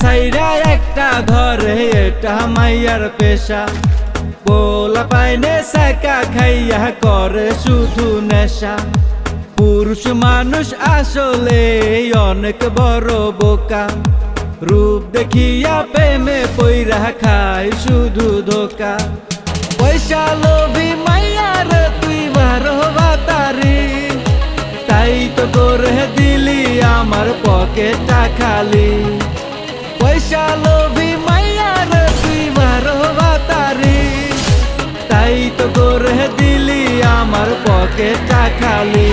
সাইরা একটা ঘরে এটা মাইয়ার পেশা পোলা পাইনে সাকা খাইয়া করে শুধু নেশা পুরুষ মানুষ আসলে অনেক বড় বোকা রূপ দেখিয়া প্রেমে পইরা খায় শুধু ধোকা পয়সা লোভী মাইয়ার তুই বারোবা তারি তাই তো করে দিলি আমার পকেটটা খালি পয়সা লোভী মাইয়ার তুই বারোবা তারি তাই তো করে দিলি আমার পকেটটা খালি।